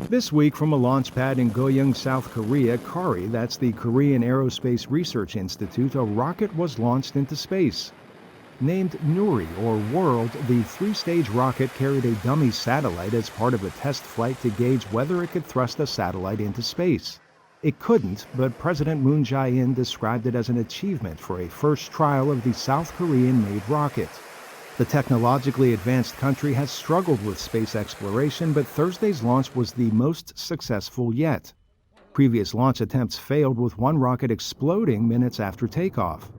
This week from a launch pad in Goyeong, South Korea, KARI, that's the Korean Aerospace Research Institute, a rocket was launched into space. Named Nuri, or World, the three-stage rocket carried a dummy satellite as part of a test flight to gauge whether it could thrust a satellite into space. It couldn't, but President Moon Jae-in described it as an achievement for a first trial of the South Korean-made rocket. The technologically advanced country has struggled with space exploration, but Thursday's launch was the most successful yet. Previous launch attempts failed, with one rocket exploding minutes after takeoff.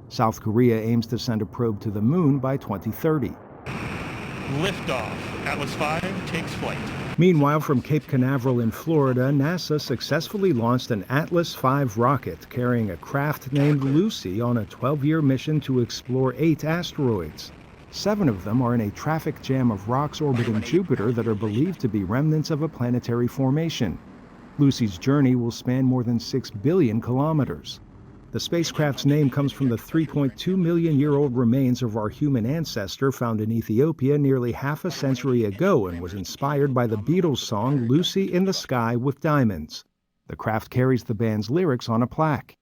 South Korea aims to send a probe to the moon by 2030. Liftoff. Atlas V takes flight. Meanwhile, from Cape Canaveral in Florida, NASA successfully launched an Atlas V rocket carrying a craft named Lucy on a 12-year mission to explore 8 asteroids. 7 of them are in a traffic jam of rocks orbiting Jupiter that are believed to be remnants of a planetary formation. Lucy's journey will span more than 6 billion kilometers. The spacecraft's name comes from the 3.2-million-year-old remains of our human ancestor found in Ethiopia nearly half a century ago and was inspired by the Beatles' song Lucy in the Sky with Diamonds. The craft carries the band's lyrics on a plaque.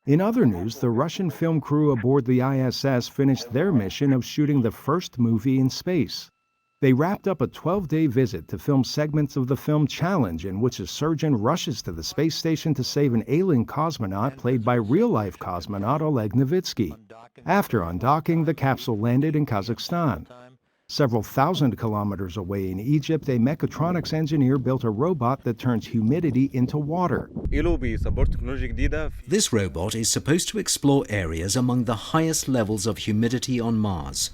In other news, the Russian film crew aboard the ISS finished their mission of shooting the first movie in space. They wrapped up a 12-day visit to film segments of the film Challenge, in which a surgeon rushes to the space station to save an ailing cosmonaut played by real-life cosmonaut Oleg Novitsky. After undocking, the capsule landed in Kazakhstan. Several thousand kilometers away in Egypt, a mechatronics engineer built a robot that turns humidity into water. This robot is supposed to explore areas among the highest levels of humidity on Mars.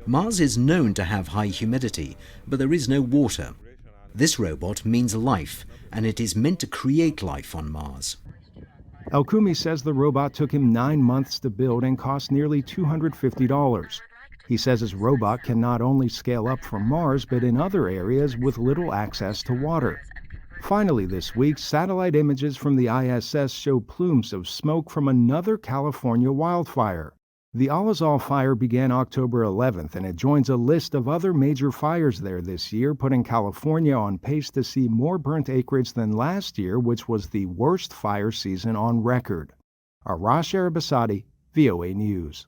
Mars is known to have high humidity, but there is no water. This robot means life, and it is meant to create life on Mars. El-Kumi says the robot took him 9 months to build and cost nearly $250. He says his robot can not only scale up from Mars, but in other areas with little access to water. Finally this week, satellite images from the ISS show plumes of smoke from another California wildfire. The Al-Azal fire began October 11th, and it joins a list of other major fires there this year, putting California on pace to see more burnt acreage than last year, which was the worst fire season on record. Arash, Arabasadi, VOA News.